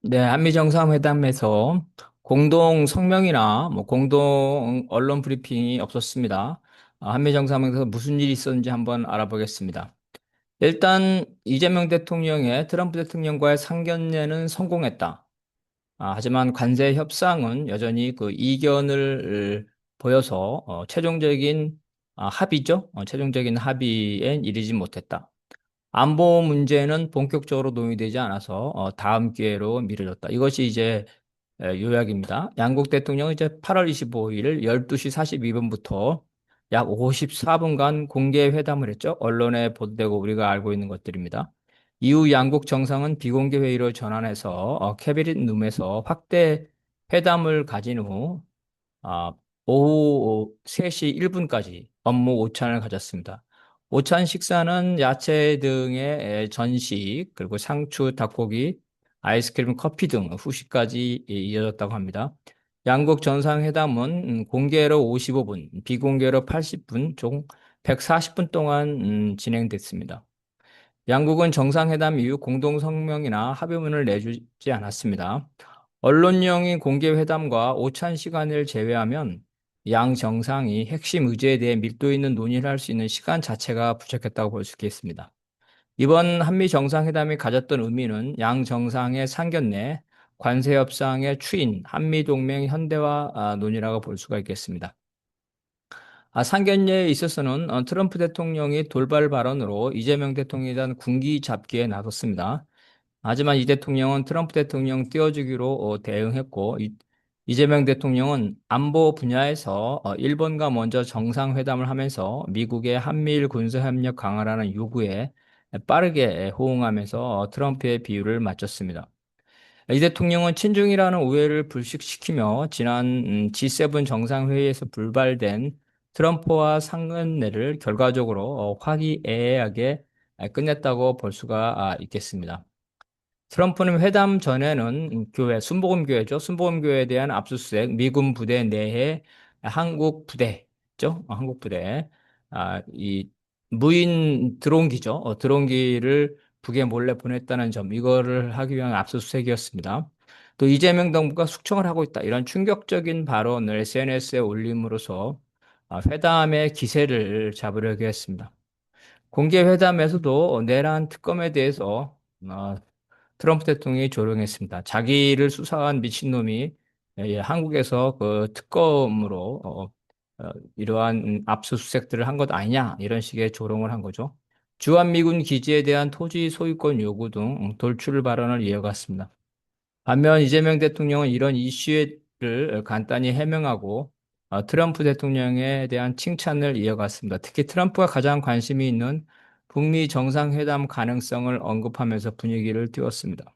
네, 한미 정상회담에서 공동 성명이나 공동 언론 브리핑이 없었습니다. 한미 정상회담에서 무슨 일이 있었는지 한번 알아보겠습니다. 일단 이재명 대통령의 트럼프 대통령과의 상견례는 성공했다. 하지만 관세 협상은 여전히 그 이견을 보여서 최종적인 합의죠. 최종적인 합의에 이르지 못했다. 안보 문제는 본격적으로 논의되지 않아서 다음 기회로 미뤄졌다. 이것이 이제 요약입니다. 양국 대통령은 이제 8월 25일 12시 42분부터 약 54분간 공개 회담을 했죠. 언론에 보도되고 우리가 알고 있는 것들입니다. 이후 양국 정상은 비공개 회의로 전환해서 캐비닛 룸에서 확대 회담을 가진 후 아, 오후 3시 1분까지 업무 오찬을 가졌습니다. 오찬 식사는 야채 등의 전식, 그리고 상추, 닭고기, 아이스크림, 커피 등 후식까지 이어졌다고 합니다. 양국 정상회담은 공개로 55분, 비공개로 80분, 총 140분 동안 진행됐습니다. 양국은 정상회담 이후 공동성명이나 합의문을 내주지 않았습니다. 언론용인 공개회담과 오찬 시간을 제외하면 양 정상이 핵심 의제에 대해 밀도 있는 논의를 할 수 있는 시간 자체가 부족했다고 볼 수 있겠습니다. 이번 한미 정상회담이 가졌던 의미는 양 정상의 상견례, 관세 협상의 추인, 한미 동맹 현대화 논의라고 볼 수가 있겠습니다. 상견례에 있어서는 트럼프 대통령이 돌발 발언으로 이재명 대통령에 대한 군기 잡기에 나섰습니다. 하지만 이 대통령은 트럼프 대통령 띄워주기로 대응했고, 이재명 대통령은 안보 분야에서 일본과 먼저 정상회담을 하면서 미국의 한미일 군사협력 강화라는 요구에 빠르게 호응하면서 트럼프의 비율을 맞췄습니다. 이 대통령은 친중이라는 오해를 불식시키며 지난 G7 정상회의에서 불발된 트럼프와 상견례를 결과적으로 화기애애하게 끝냈다고 볼 수가 있겠습니다. 트럼프는 회담 전에는 교회, 순복음교회죠. 순복음교회에 대한 압수수색, 미군 부대 내에 한국 부대죠. 한국 부대. 이 무인 드론기죠. 드론기를 북에 몰래 보냈다는 점, 이거를 하기 위한 압수수색이었습니다. 또 이재명 정부가 숙청을 하고 있다. 이런 충격적인 발언을 SNS에 올림으로써 회담의 기세를 잡으려고 했습니다. 공개 회담에서도 내란 특검에 대해서 트럼프 대통령이 조롱했습니다. 자기를 수사한 미친놈이 한국에서 그 특검으로 이러한 압수수색들을 한 것 아니냐 이런 식의 조롱을 한 거죠. 주한미군 기지에 대한 토지 소유권 요구 등 돌출 발언을 이어갔습니다. 반면 이재명 대통령은 이런 이슈를 간단히 해명하고 트럼프 대통령에 대한 칭찬을 이어갔습니다. 특히 트럼프가 가장 관심이 있는 북미 정상회담 가능성을 언급하면서 분위기를 띄웠습니다.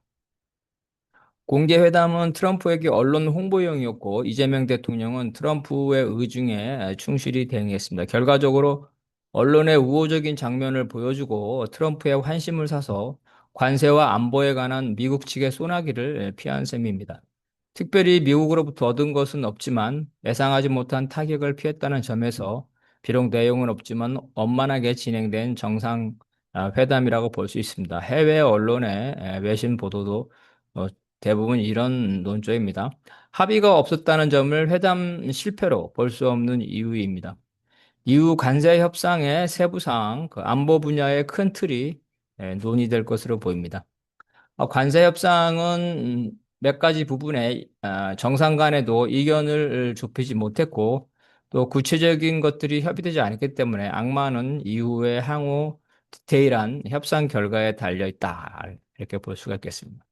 공개 회담은 트럼프에게 언론 홍보용이었고 이재명 대통령은 트럼프의 의중에 충실히 대응했습니다. 결과적으로 언론의 우호적인 장면을 보여주고 트럼프의 환심을 사서 관세와 안보에 관한 미국 측의 소나기를 피한 셈입니다. 특별히 미국으로부터 얻은 것은 없지만 예상하지 못한 타격을 피했다는 점에서 비록 내용은 없지만 원만하게 진행된 정상 회담이라고 볼 수 있습니다. 해외 언론의 외신 보도도 어, 대부분 이런 논조입니다. 합의가 없었다는 점을 회담 실패로 볼 수 없는 이유입니다. 이후 관세 협상의 세부 사항, 그 안보 분야의 큰 틀이 논의될 것으로 보입니다. 관세 협상은 몇 가지 부분에 정상 간에도 이견을 좁히지 못했고 또 구체적인 것들이 협의되지 않았기 때문에 악마는 이후에 향후 디테일한 협상 결과에 달려 있다. 이렇게 볼 수가 있겠습니다.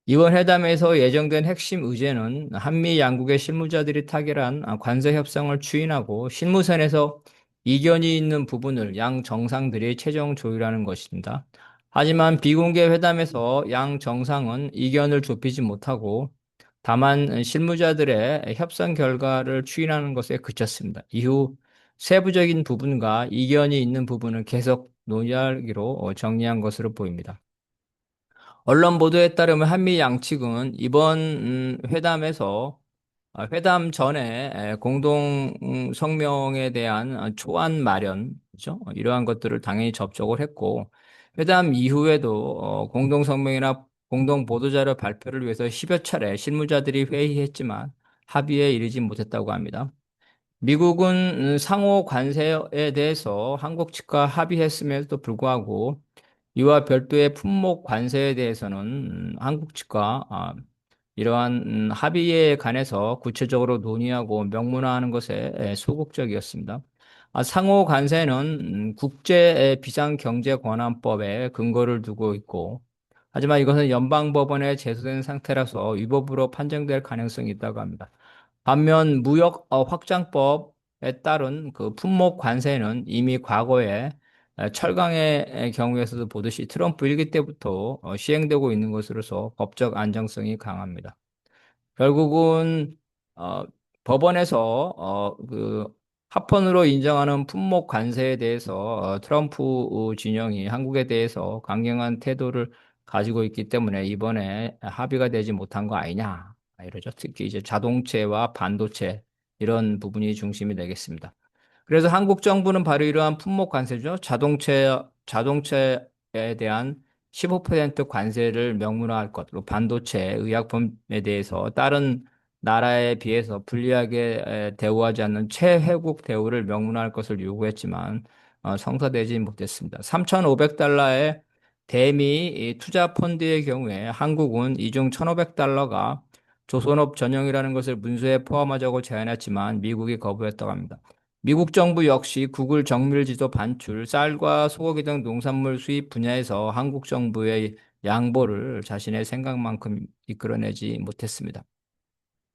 이번 회담에서 예정된 핵심 의제는 한미 양국의 실무자들이 타결한 관세 협상을 추인하고 실무선에서 이견이 있는 부분을 양 정상들이 최종 조율하는 것입니다. 하지만 비공개 회담에서 양 정상은 이견을 좁히지 못하고 다만 실무자들의 협상 결과를 추인하는 것에 그쳤습니다. 이후 세부적인 부분과 이견이 있는 부분을 계속 논의하기로 정리한 것으로 보입니다. 언론 보도에 따르면 한미 양측은 이번 회담에서 회담 전에 공동 성명에 대한 초안 마련, 그죠? 이러한 것들을 당연히 접촉을 했고, 회담 이후에도 공동 성명이나 공동 보도자료 발표를 위해서 10여 차례 실무자들이 회의했지만 합의에 이르지 못했다고 합니다. 미국은 상호 관세에 대해서 한국 측과 합의했음에도 불구하고 이와 별도의 품목 관세에 대해서는 한국 측과 이러한 합의에 관해서 구체적으로 논의하고 명문화하는 것에 소극적이었습니다. 상호 관세는 국제 비상경제권한법에 근거를 두고 있고, 하지만 이것은 연방법원에 제소된 상태라서 위법으로 판정될 가능성이 있다고 합니다. 반면 무역 확장법에 따른 그 품목 관세는 이미 과거에 철강의 경우에서도 보듯이 트럼프 일기 때부터 시행되고 있는 것으로서 법적 안정성이 강합니다. 결국은 법원에서 그 합헌으로 인정하는 품목 관세에 대해서 트럼프 진영이 한국에 대해서 강경한 태도를 가지고 있기 때문에 이번에 합의가 되지 못한 거 아니냐 이러죠. 특히 이제 자동차와 반도체 이런 부분이 중심이 되겠습니다. 그래서 한국 정부는 바로 이러한 품목 관세죠. 자동차에 대한 15% 관세를 명문화할 것, 그리고 반도체, 의약품에 대해서 다른 나라에 비해서 불리하게 대우하지 않는 최혜국 대우를 명문화할 것을 요구했지만 성사되지 못했습니다. 3,500달러의 대미 투자 펀드의 경우에 한국은 이중 1,500달러가 조선업 전용이라는 것을 문서에 포함하자고 제안했지만 미국이 거부했다고 합니다. 미국 정부 역시 구글 정밀지도 반출, 쌀과 소고기 등 농산물 수입 분야에서 한국 정부의 양보를 자신의 생각만큼 이끌어내지 못했습니다.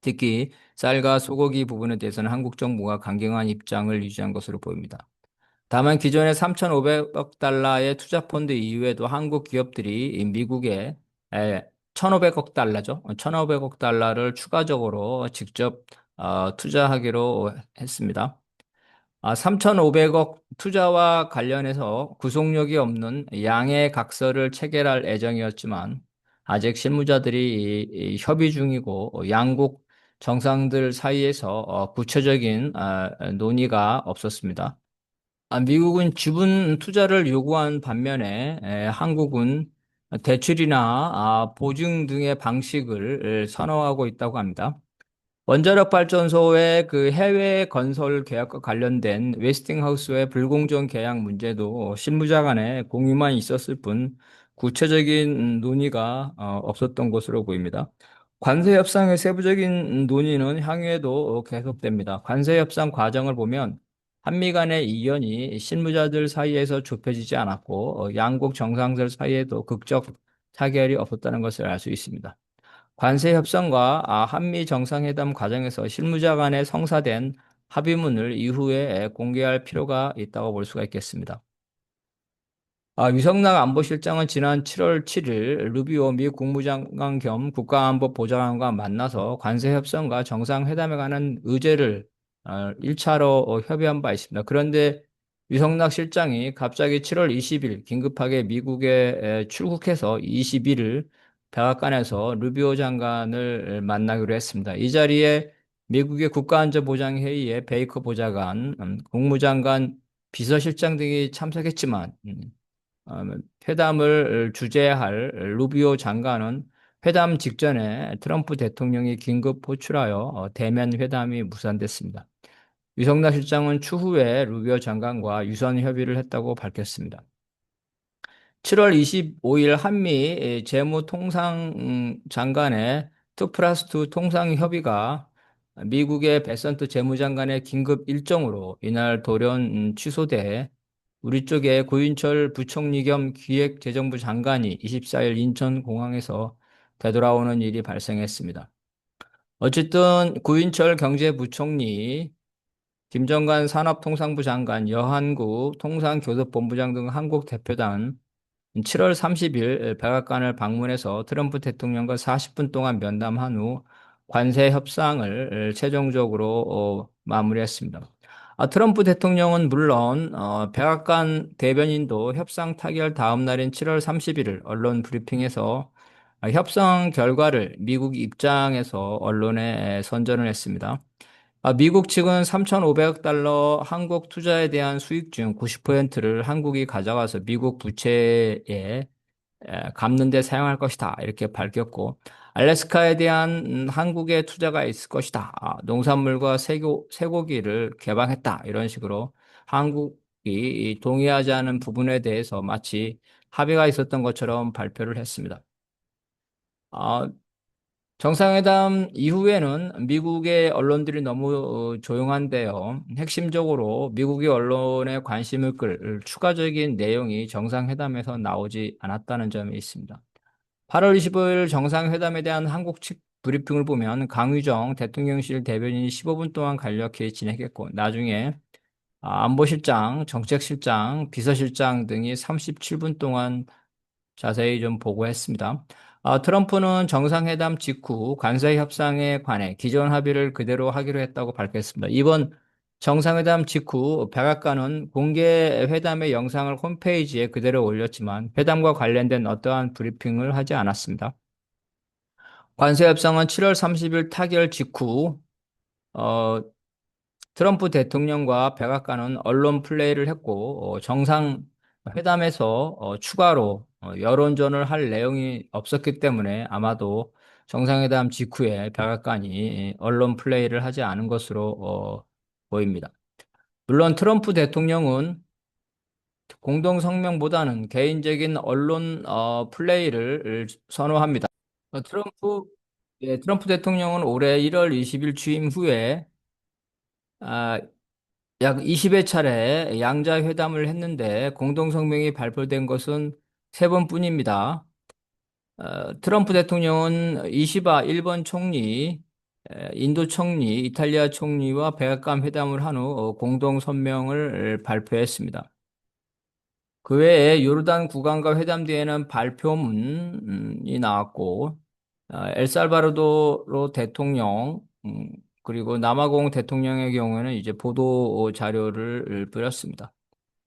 특히 쌀과 소고기 부분에 대해서는 한국 정부가 강경한 입장을 유지한 것으로 보입니다. 다만 기존의 3,500억 달러의 투자 펀드 이후에도 한국 기업들이 미국에 1,500억 달러죠. 1,500억 달러를 추가적으로 직접 투자하기로 했습니다. 3,500억 투자와 관련해서 구속력이 없는 양해 각서를 체결할 예정이었지만 아직 실무자들이 협의 중이고 양국 정상들 사이에서 구체적인 논의가 없었습니다. 미국은 지분 투자를 요구한 반면에 한국은 대출이나 보증 등의 방식을 선호하고 있다고 합니다. 원자력 발전소의 그 해외 건설 계약과 관련된 웨스팅하우스의 불공정 계약 문제도 실무자 간에 공유만 있었을 뿐 구체적인 논의가 없었던 것으로 보입니다. 관세 협상의 세부적인 논의는 향후에도 계속됩니다. 관세 협상 과정을 보면 한미 간의 이견이 실무자들 사이에서 좁혀지지 않았고 양국 정상들 사이에도 극적 타결이 없었다는 것을 알 수 있습니다. 관세 협상과 한미 정상회담 과정에서 실무자 간에 성사된 합의문을 이후에 공개할 필요가 있다고 볼 수가 있겠습니다. 유성락 안보실장은 지난 7월 7일 루비오 미 국무장관 겸 국가안보보좌관과 만나서 관세 협상과 정상회담에 관한 의제를 1차로 협의한 바 있습니다. 그런데 유성락 실장이 갑자기 7월 20일 긴급하게 미국에 출국해서 21일 백악관에서 루비오 장관을 만나기로 했습니다. 이 자리에 미국의 국가안전보장회의에 베이커 보좌관, 국무장관, 비서실장 등이 참석했지만 회담을 주재할 루비오 장관은 회담 직전에 트럼프 대통령이 긴급 호출하여 대면 회담이 무산됐습니다. 유성락 실장은 추후에 루비오 장관과 유선 협의를 했다고 밝혔습니다. 7월 25일 한미 재무통상장관의 2+2 통상협의가 미국의 베선트 재무장관의 긴급 일정으로 이날 돌연 취소돼 우리 쪽에 고윤철 부총리 겸 기획재정부 장관이 24일 인천공항에서 되돌아오는 일이 발생했습니다. 어쨌든 고윤철 경제부총리, 김정관 산업통상부 장관, 여한구 통상교섭본부장 등 한국 대표단 7월 30일 백악관을 방문해서 트럼프 대통령과 40분 동안 면담한 후 관세 협상을 최종적으로 마무리했습니다. 트럼프 대통령은 물론 백악관 대변인도 협상 타결 다음 날인 7월 31일 언론 브리핑에서 협상 결과를 미국 입장에서 언론에 선전을 했습니다. 미국 측은 3,500억 달러 한국 투자에 대한 수익 중 90%를 한국이 가져가서 미국 부채에 갚는 데 사용할 것이다. 이렇게 밝혔고, 알래스카에 대한 한국의 투자가 있을 것이다. 농산물과 쇠고기를 개방했다. 이런 식으로 한국이 동의하지 않은 부분에 대해서 마치 합의가 있었던 것처럼 발표를 했습니다. 아, 정상회담 이후에는 미국의 언론들이 너무 조용한데요. 핵심적으로 미국의 언론에 관심을 끌 추가적인 내용이 정상회담에서 나오지 않았다는 점이 있습니다. 8월 25일 정상회담에 대한 한국 측 브리핑을 보면 강의정 대통령실 대변인이 15분 동안 간략히 진행했고, 나중에 안보실장, 정책실장, 비서실장 등이 37분 동안 자세히 좀 보고했습니다. 트럼프는 정상회담 직후 관세 협상에 관해 기존 합의를 그대로 하기로 했다고 밝혔습니다. 이번 정상회담 직후 백악관은 공개 회담의 영상을 홈페이지에 그대로 올렸지만 회담과 관련된 어떠한 브리핑을 하지 않았습니다. 관세 협상은 7월 30일 타결 직후 어, 트럼프 대통령과 백악관은 언론 플레이를 했고, 정상 회담에서 추가로 여론전을 할 내용이 없었기 때문에 아마도 정상회담 직후에 백악관이 언론 플레이를 하지 않은 것으로 보입니다. 물론 트럼프 대통령은 공동 성명보다는 개인적인 언론 플레이를 선호합니다. 트럼프 대통령은 올해 1월 20일 취임 후에 아, 약 20회 차례 양자 회담을 했는데 공동성명이 발표된 것은 세 번뿐입니다. 트럼프 대통령은 이시바 일본 총리, 인도 총리, 이탈리아 총리와 백악관 회담을 한 후 공동성명을 발표했습니다. 그 외에 요르단 국왕과 회담 뒤에는 발표문이 나왔고, 엘살바도르 대통령, 그리고 남아공 대통령의 경우에는 이제 보도 자료를 뿌렸습니다.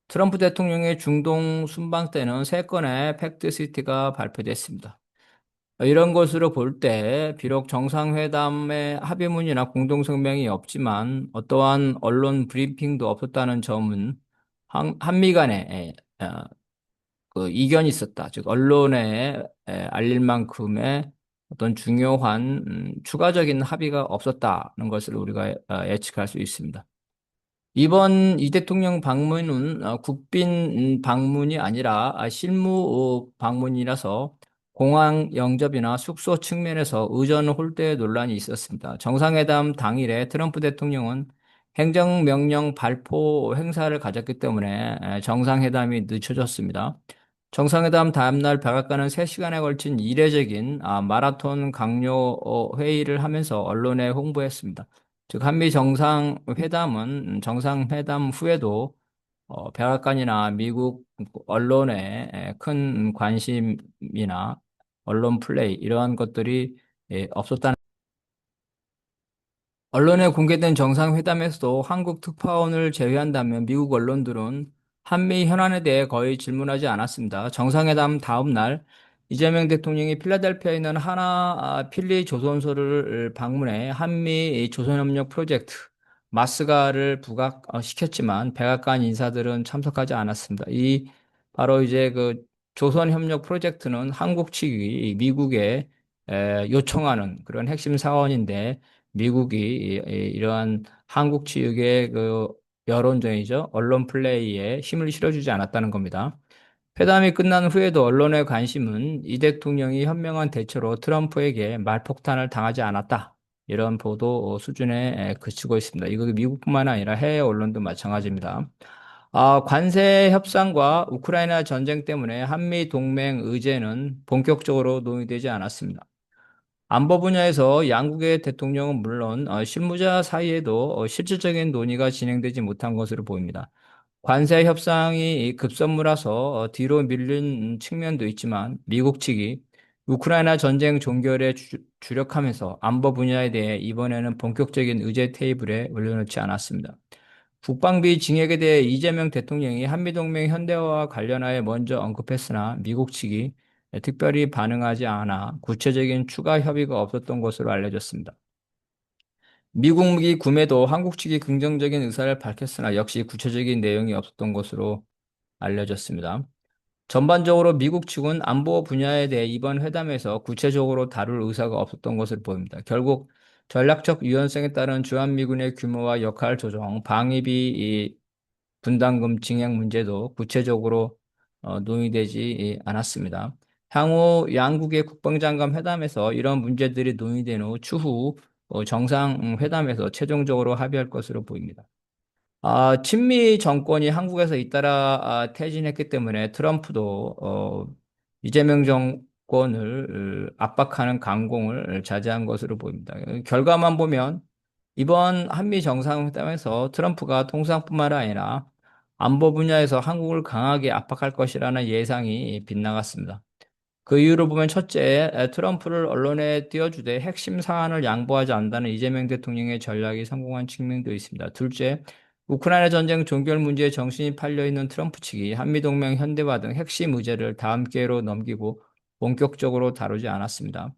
트럼프 대통령의 중동 순방 때는 세 건의 팩트시트가 발표됐습니다. 이런 것으로 볼 때 비록 정상회담의 합의문이나 공동성명이 없지만 어떠한 언론 브리핑도 없었다는 점은 한미 간에 그 이견이 있었다. 즉 언론에 알릴 만큼의 어떤 중요한 추가적인 합의가 없었다는 것을 우리가 예측할 수 있습니다. 이번 이 대통령 방문은 국빈 방문이 아니라 실무 방문이라서 공항 영접이나 숙소 측면에서 의전 홀대 논란이 있었습니다. 정상회담 당일에 트럼프 대통령은 행정명령 발포 행사를 가졌기 때문에 정상회담이 늦춰졌습니다. 정상회담 다음날 백악관은 3시간에 걸친 이례적인 마라톤 강요 회의를 하면서 언론에 홍보했습니다. 즉 한미 정상회담은 정상회담 후에도 백악관이나 미국 언론에 큰 관심이나 언론 플레이 이러한 것들이 없었다는 언론에 공개된 정상회담에서도 한국 특파원을 제외한다면 미국 언론들은 한미 현안에 대해 거의 질문하지 않았습니다. 정상회담 다음 날 이재명 대통령이 필라델피아에 있는 하나 필리 조선소를 방문해 한미 조선협력 프로젝트 마스가를 부각시켰지만 백악관 인사들은 참석하지 않았습니다. 이 바로 이제 그 조선협력 프로젝트는 한국 측이 미국에 요청하는 그런 핵심 사원인데 미국이 이러한 한국 측의 그 여론전이죠. 언론 플레이에 힘을 실어주지 않았다는 겁니다. 회담이 끝난 후에도 언론의 관심은 이 대통령이 현명한 대처로 트럼프에게 말폭탄을 당하지 않았다. 이런 보도 수준에 그치고 있습니다. 이거 미국뿐만 아니라 해외 언론도 마찬가지입니다. 관세 협상과 우크라이나 전쟁 때문에 한미 동맹 의제는 본격적으로 논의되지 않았습니다. 안보 분야에서 양국의 대통령은 물론 실무자 사이에도 실질적인 논의가 진행되지 못한 것으로 보입니다. 관세 협상이 급선무라서 뒤로 밀린 측면도 있지만 미국 측이 우크라이나 전쟁 종결에 주력하면서 안보 분야에 대해 이번에는 본격적인 의제 테이블에 올려놓지 않았습니다. 국방비 징액에 대해 이재명 대통령이 한미동맹 현대화와 관련하여 먼저 언급했으나 미국 측이 특별히 반응하지 않아 구체적인 추가 협의가 없었던 것으로 알려졌습니다. 미국 무기 구매도 한국 측이 긍정적인 의사를 밝혔으나 역시 구체적인 내용이 없었던 것으로 알려졌습니다. 전반적으로 미국 측은 안보 분야에 대해 이번 회담에서 구체적으로 다룰 의사가 없었던 것으로 보입니다. 결국 전략적 유연성에 따른 주한미군의 규모와 역할 조정, 방위비 분담금 증액 문제도 구체적으로 논의되지 않았습니다. 향후 양국의 국방장관 회담에서 이런 문제들이 논의된 후 추후 정상회담에서 최종적으로 합의할 것으로 보입니다. 친미 정권이 한국에서 잇따라 퇴진했기 때문에 트럼프도 이재명 정권을 압박하는 강공을 자제한 것으로 보입니다. 결과만 보면 이번 한미 정상회담에서 트럼프가 통상뿐만 아니라 안보 분야에서 한국을 강하게 압박할 것이라는 예상이 빗나갔습니다. 그 이유를 보면 첫째, 트럼프를 언론에 띄워주되 핵심 사안을 양보하지 않는다는 이재명 대통령의 전략이 성공한 측면도 있습니다. 둘째, 우크라이나 전쟁 종결 문제에 정신이 팔려 있는 트럼프 측이 한미동맹 현대화 등 핵심 의제를 다음 기회로 넘기고 본격적으로 다루지 않았습니다.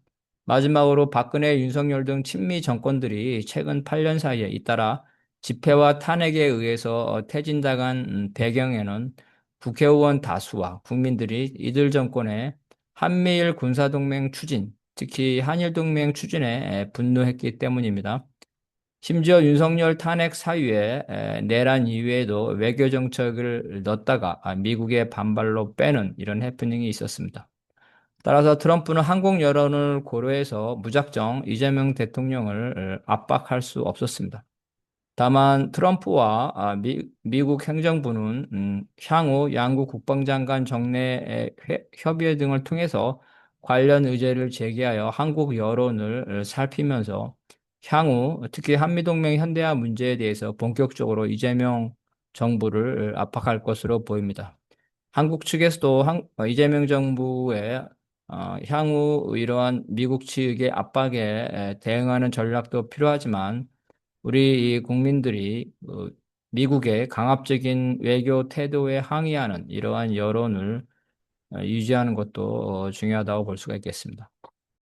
마지막으로 박근혜, 윤석열 등 친미 정권들이 최근 8년 사이에 잇따라 집회와 탄핵에 의해서 퇴진당한 배경에는 국회의원 다수와 국민들이 이들 정권의 한미일 군사동맹 추진, 특히 한일동맹 추진에 분노했기 때문입니다. 심지어 윤석열 탄핵 사유에 내란 이후에도 외교 정책을 넣었다가 미국의 반발로 빼는 이런 해프닝이 있었습니다. 따라서 트럼프는 한국 여론을 고려해서 무작정 이재명 대통령을 압박할 수 없었습니다. 다만 트럼프와 미국 행정부는 향후 양국 국방장관 정례 협의회 등을 통해서 관련 의제를 제기하여 한국 여론을 살피면서 향후 특히 한미동맹 현대화 문제에 대해서 본격적으로 이재명 정부를 압박할 것으로 보입니다. 한국 측에서도 이재명 정부의 향후 이러한 미국 측의 압박에 대응하는 전략도 필요하지만 우리 이 국민들이 미국의 강압적인 외교 태도에 항의하는 이러한 여론을 유지하는 것도 중요하다고 볼 수가 있겠습니다.